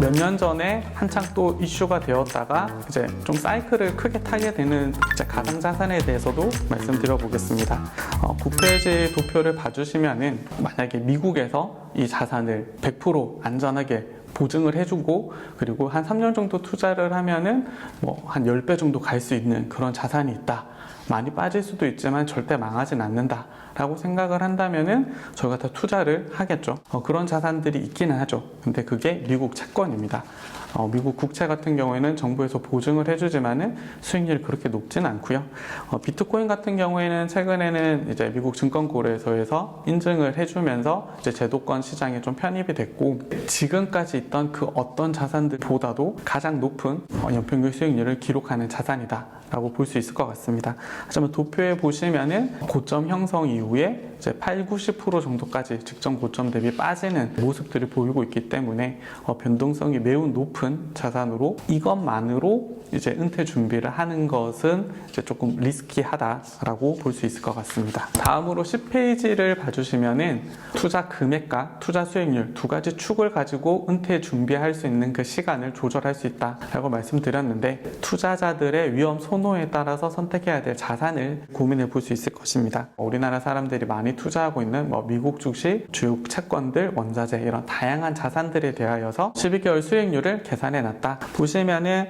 몇 년 전에 한창 또 이슈가 되었다가 이제 좀 사이클을 크게 타게 되는 이제 가상자산에 대해서도 말씀드려 보겠습니다. 국회지 도표를 봐주시면은 만약에 미국에서 이 자산을 100% 안전하게 보증을 해주고 그리고 한 3년 정도 투자를 하면은 뭐 한 10배 정도 갈 수 있는 그런 자산이 있다. 많이 빠질 수도 있지만 절대 망하진 않는다 라고 생각을 한다면은 저희가 다 투자를 하겠죠. 그런 자산들이 있기는 하죠. 근데 그게 미국 채권입니다. 미국 국채 같은 경우에는 정부에서 보증을 해주지만은 수익률이 그렇게 높지는 않고요. 비트코인 같은 경우에는 최근에는 이제 미국 증권거래소에서 인증을 해주면서 이제 제도권 시장에 좀 편입이 됐고 지금까지 있던 그 어떤 자산들보다도 가장 높은 연평균 수익률을 기록하는 자산이다. 라고 볼 수 있을 것 같습니다. 하지만 도표에 보시면은 고점 형성 이후에 이제 80~90% 정도까지 직전 고점 대비 빠지는 모습들을 보이고 있기 때문에 변동성이 매우 높은 자산으로 이것만으로 이제 은퇴 준비를 하는 것은 이제 조금 리스키하다라고 볼 수 있을 것 같습니다. 다음으로 10페이지를 봐주시면은 투자 금액과 투자 수익률 두 가지 축을 가지고 은퇴 준비할 수 있는 그 시간을 조절할 수 있다라고 말씀드렸는데 투자자들의 위험 선호에 따라서 선택해야 될 자산을 고민해 볼 수 있을 것입니다. 우리나라 사람들이 많이 투자하고 있는 미국 주식, 주요 채권들, 원자재 이런 다양한 자산들에 대하여서 12개월 수익률을 계산해 놨다. 보시면은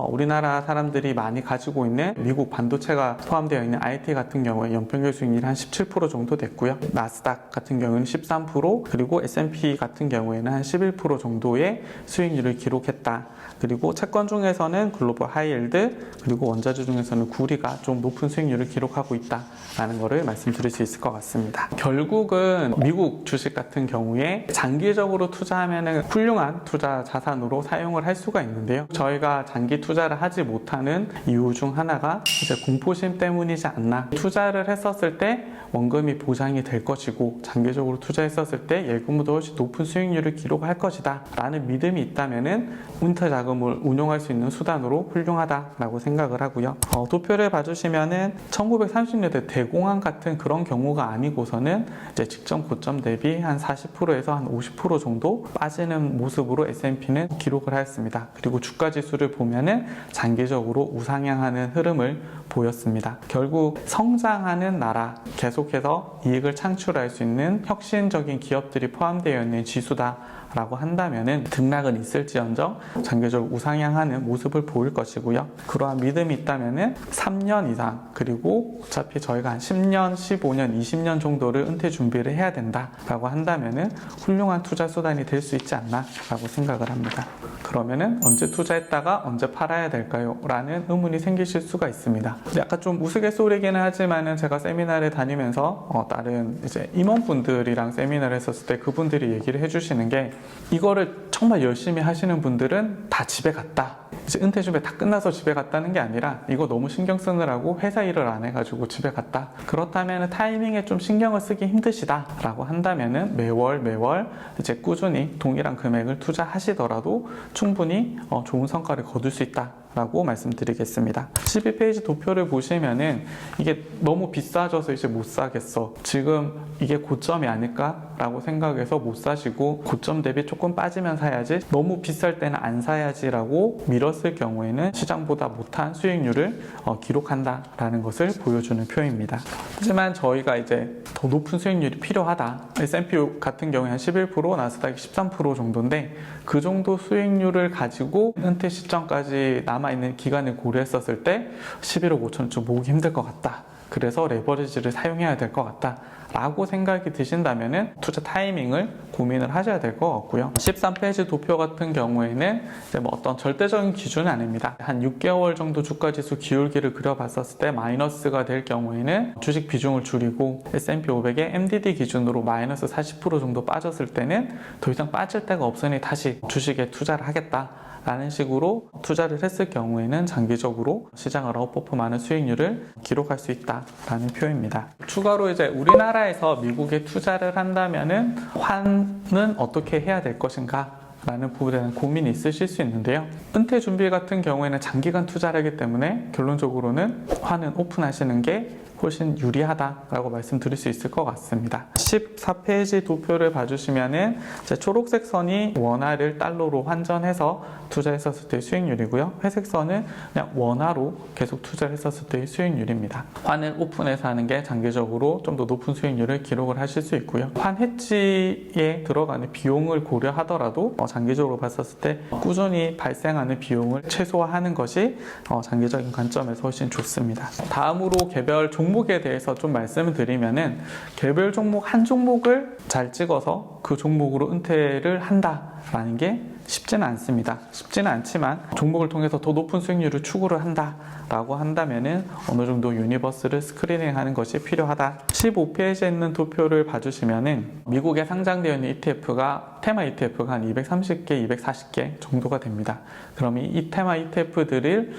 우리나라 사람들이 많이 가지고 있는 미국 반도체가 포함되어 있는 IT 같은 경우에 연평균 수익률이 한 17% 정도 됐고요. 나스닥 같은 경우는 13%, 그리고 S&P 같은 경우에는 한 11% 정도의 수익률을 기록했다. 그리고 채권 중에서는 글로벌 하이힐드, 그리고 원자재 중에서는 구리가 좀 높은 수익률을 기록하고 있다라는 것을 말씀드릴 수 있을 것 같습니다. 결국은 미국 주식 같은 경우에 장기적으로 투자하면 훌륭한 투자 자산으로 사용을 할 수가 있는데요. 저희가 장기 투자를 하지 못하는 이유 중 하나가 이제 공포심 때문이지 않나. 투자를 했었을 때 원금이 보장이 될 것이고 장기적으로 투자했었을 때 예금보다 훨씬 높은 수익률을 기록할 것이다 라는 믿음이 있다면은 은퇴 자금을 운용할 수 있는 수단으로 훌륭하다라고 생각을 하고요. 도표를 봐주시면은 1930년대 대공황 같은 그런 경우가 아니고서는 이제 직전 고점 대비 한 40%에서 한 50% 정도 빠지는 모습으로 S&P는 기록을 하였습니다. 그리고 주가 지수를 보면은 장기적으로 우상향하는 흐름을 보였습니다. 결국 성장하는 나라, 계속해서 이익을 창출할 수 있는 혁신적인 기업들이 포함되어 있는 지수다 라고 한다면은 등락은 있을지언정 장기적으로 우상향하는 모습을 보일 것이고요. 그러한 믿음이 있다면은 3년 이상, 그리고 어차피 저희가 한 10년, 15년, 20년 정도를 은퇴 준비를 해야 된다라고 한다면은 훌륭한 투자 수단이 될 수 있지 않나 라고 생각을 합니다. 그러면은 언제 투자했다가 언제 팔아야 될까요? 라는 의문이 생기실 수가 있습니다. 약간 좀 우스갯소리기는 하지만은 제가 세미나를 다니면서 다른 이제 임원분들이랑 세미나를 했었을 때 그분들이 얘기를 해주시는 게 이거를 정말 열심히 하시는 분들은 다 집에 갔다. 이제 은퇴 준비 다 끝나서 집에 갔다는 게 아니라 이거 너무 신경 쓰느라고 회사 일을 안 해가지고 집에 갔다. 그렇다면 타이밍에 좀 신경을 쓰기 힘드시다 라고 한다면은 매월 이제 꾸준히 동일한 금액을 투자하시더라도 충분히 좋은 성과를 거둘 수 있다 라고 말씀드리겠습니다. 12페이지 도표를 보시면은 이게 너무 비싸져서 이제 못 사겠어. 지금 이게 고점이 아닐까? 라고 생각해서 못 사시고 고점 대비 조금 빠지면 사야지, 너무 비쌀 때는 안 사야지 라고 미뤘을 경우에는 시장보다 못한 수익률을 기록한다 라는 것을 보여주는 표입니다. 하지만 저희가 이제 더 높은 수익률이 필요하다. S&P 같은 경우에 한 11%, 나스닥이 13% 정도인데 그 정도 수익률을 가지고 은퇴 시점까지 남아있는 기간을 고려했었을 때 11억 5천 좀 모으기 힘들 것 같다. 그래서 레버리지를 사용해야 될 것 같다 라고 생각이 드신다면 투자 타이밍을 고민을 하셔야 될 것 같고요. 13페이지 도표 같은 경우에는 이제 어떤 절대적인 기준은 아닙니다. 한 6개월 정도 주가지수 기울기를 그려봤었을 때 마이너스가 될 경우에는 주식 비중을 줄이고 S&P 500의 MDD 기준으로 마이너스 40% 정도 빠졌을 때는 더 이상 빠질 데가 없으니 다시 주식에 투자를 하겠다 라는 식으로 투자를 했을 경우에는 장기적으로 시장을 아웃퍼폼하는 수익률을 기록할 수 있다라는 표입니다. 추가로 이제 우리나라에서 미국에 투자를 한다면은 환은 어떻게 해야 될 것인가? 라는 부분에 대한 고민이 있으실 수 있는데요. 은퇴 준비 같은 경우에는 장기간 투자를 하기 때문에 결론적으로는 환은 오픈하시는 게 훨씬 유리하다라고 말씀드릴 수 있을 것 같습니다. 14페이지 도표를 봐주시면은 초록색 선이 원화를 달러로 환전해서 투자했었을 때의 수익률이고요. 회색 선은 그냥 원화로 계속 투자를 했었을 때의 수익률입니다. 환을 오픈해서 하는 게 장기적으로 좀 더 높은 수익률을 기록을 하실 수 있고요. 환 해지에 들어가는 비용을 고려하더라도 장기적으로 봤었을 때 꾸준히 발생하는 비용을 최소화하는 것이 장기적인 관점에서 훨씬 좋습니다. 다음으로 개별 종목에 대해서 좀 말씀을 드리면은 개별 종목 한 종목을 잘 찍어서 그 종목으로 은퇴를 한다라는 게 쉽지는 않습니다. 쉽지는 않지만 종목을 통해서 더 높은 수익률을 추구를 한다라고 한다면은 어느 정도 유니버스를 스크리닝하는 것이 필요하다. 15페이지에 있는 도표를 봐주시면은 미국에 상장되어 있는 ETF가 테마 ETF가 한 230개, 240개 정도가 됩니다. 그럼 이 테마 ETF들을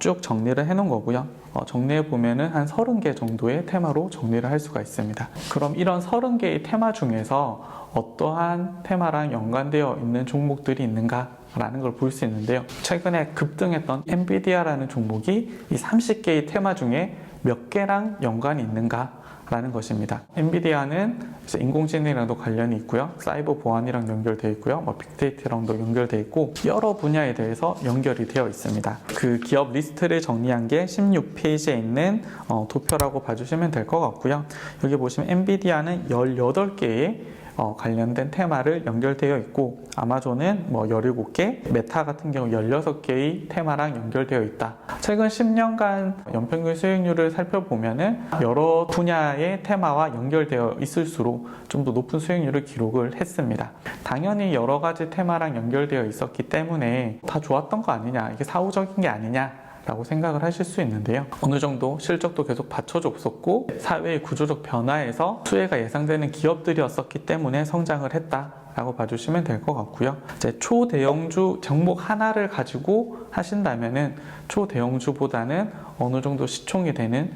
쭉 정리를 해놓은 거고요. 정리해 보면은 한 30개 정도의 테마로 정리를 할 수가 있습니다. 그럼 이런 30개의 테마 중에서 어떠한 테마랑 연관되어 있는 종목들이 있는가 라는 걸 볼 수 있는데요. 최근에 급등했던 엔비디아라는 종목이 이 30개의 테마 중에 몇 개랑 연관이 있는가 라는 것입니다. 엔비디아는 인공지능이랑도 관련이 있고요. 사이버 보안이랑 연결되어 있고요. 빅데이터랑도 연결되어 있고 여러 분야에 대해서 연결이 되어 있습니다. 그 기업 리스트를 정리한 게 16페이지에 있는 도표라고 봐주시면 될 것 같고요. 여기 보시면 엔비디아는 18개의 관련된 테마를 연결되어 있고 아마존은 17개, 메타 같은 경우 16개의 테마랑 연결되어 있다. 최근 10년간 연평균 수익률을 살펴보면은 여러 분야의 테마와 연결되어 있을수록 좀 더 높은 수익률을 기록을 했습니다. 당연히 여러 가지 테마랑 연결되어 있었기 때문에 다 좋았던 거 아니냐, 이게 사후적인 게 아니냐 라고 생각을 하실 수 있는데요. 어느 정도 실적도 계속 받쳐줬었고 사회의 구조적 변화에서 수혜가 예상되는 기업들이었었기 때문에 성장을 했다 라고 봐주시면 될 것 같고요. 이제 초대형주 종목 하나를 가지고 하신다면은 초대형주보다는 어느 정도 시총이 되는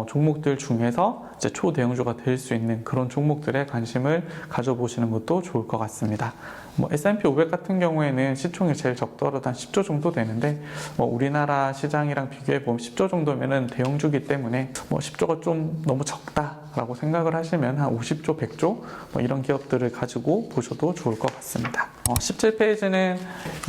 종목들 중에서 이제 초대형주가 될 수 있는 그런 종목들에 관심을 가져보시는 것도 좋을 것 같습니다. S&P 500 같은 경우에는 시총이 제일 적더라도 한 10조 정도 되는데 우리나라 시장이랑 비교해보면 10조 정도면은 대형주기 때문에 10조가 좀 너무 적다라고 생각을 하시면 한 50조, 100조 이런 기업들을 가지고 보셔도 좋을 것 같습니다. 17페이지는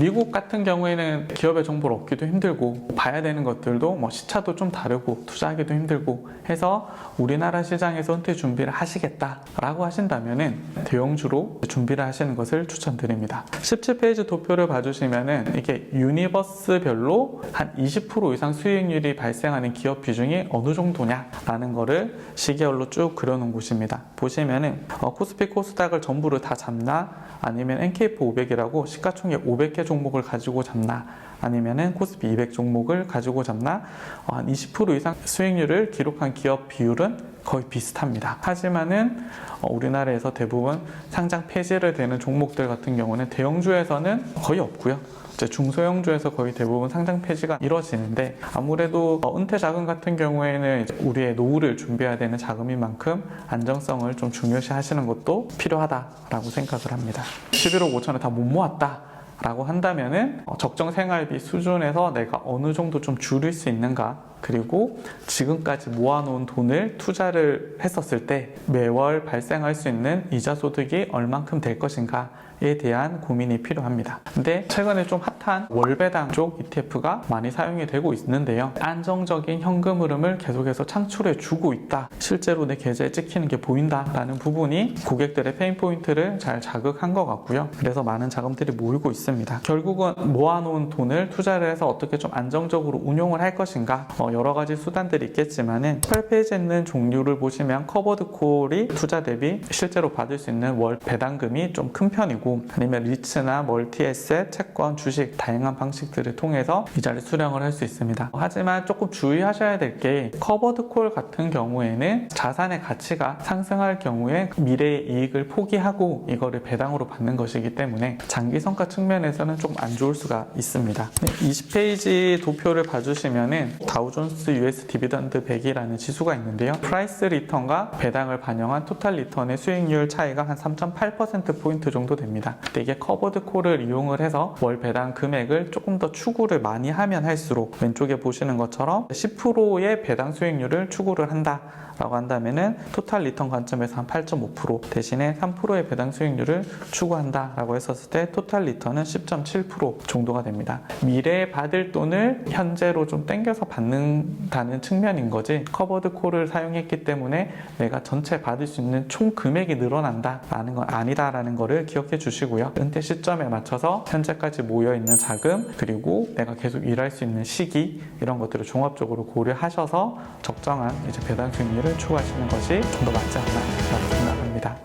미국 같은 경우에는 기업의 정보를 얻기도 힘들고 봐야 되는 것들도 시차도 좀 다르고 투자하기도 힘들고 해서 우리나라 시장에서 은퇴 준비를 하시겠다라고 하신다면은 대형주로 준비를 하시는 것을 추천드립니다. 17페이지 도표를 봐주시면은 이게 유니버스별로 한 20% 이상 수익률이 발생하는 기업 비중이 어느 정도냐라는 거를 시계열로 쭉 그려놓은 곳입니다. 보시면은 코스피 코스닥을 전부를 다 잡나 아니면 NKF 500이라고 시가총액 500개 종목을 가지고 잡나 아니면은 코스피 200 종목을 가지고 잡나 한 20% 이상 수익률을 기록한 기업 비율은 거의 비슷합니다. 하지만은 우리나라에서 대부분 상장 폐지를 되는 종목들 같은 경우는 대형주에서는 거의 없고요. 중소형주에서 거의 대부분 상장 폐지가 이루어지는데 아무래도 은퇴 자금 같은 경우에는 우리의 노후를 준비해야 되는 자금인 만큼 안정성을 좀 중요시 하시는 것도 필요하다라고 생각을 합니다. 11억 5천을 다 못 모았다 라고 한다면은 적정 생활비 수준에서 내가 어느 정도 좀 줄일 수 있는가, 그리고 지금까지 모아놓은 돈을 투자를 했었을 때 매월 발생할 수 있는 이자 소득이 얼만큼 될 것인가에 대한 고민이 필요합니다. 근데 최근에 좀 핫한 월배당 쪽 ETF가 많이 사용이 되고 있는데요. 안정적인 현금 흐름을 계속해서 창출해 주고 있다, 실제로 내 계좌에 찍히는 게 보인다 라는 부분이 고객들의 페인 포인트를 잘 자극한 것 같고요. 그래서 많은 자금들이 모이고 있습니다. 결국은 모아놓은 돈을 투자를 해서 어떻게 좀 안정적으로 운용을 할 것인가, 여러 가지 수단들이 있겠지만은 8페이지에 있는 종류를 보시면 커버드 콜이 투자 대비 실제로 받을 수 있는 월 배당금이 좀 큰 편이고, 아니면 리츠나 멀티에셋, 채권, 주식 다양한 방식들을 통해서 이자를 수령을 할 수 있습니다. 하지만 조금 주의하셔야 될 게 커버드 콜 같은 경우에는 자산의 가치가 상승할 경우에 미래의 이익을 포기하고 이거를 배당으로 받는 것이기 때문에 장기 성과 측면에서는 좀 안 좋을 수가 있습니다. 20페이지 도표를 봐주시면은 다우존스 존스 US 디비던드 100이라는 지수가 있는데요. 프라이스 리턴과 배당을 반영한 토탈 리턴의 수익률 차이가 한 3.8%포인트 정도 됩니다. 근데 이게 커버드 콜을 이용을 해서 월 배당 금액을 조금 더 추구를 많이 하면 할수록 왼쪽에 보시는 것처럼 10%의 배당 수익률을 추구를 한다 라고 한다면은 토탈 리턴 관점에서 한 8.5% 대신에 3%의 배당 수익률을 추구한다 라고 했었을 때 토탈 리턴은 10.7% 정도가 됩니다. 미래에 받을 돈을 현재로 좀 땡겨서 받는다는 측면인 거지, 커버드 콜을 사용했기 때문에 내가 전체 받을 수 있는 총 금액이 늘어난다 라는 건 아니다 라는 거를 기억해 주시고요. 은퇴 시점에 맞춰서 현재까지 모여있는 자금, 그리고 내가 계속 일할 수 있는 시기, 이런 것들을 종합적으로 고려하셔서 적정한 이제 배당 수익률을 추구하시는 것이 좀 더 맞지 않나 라고 생각합니다.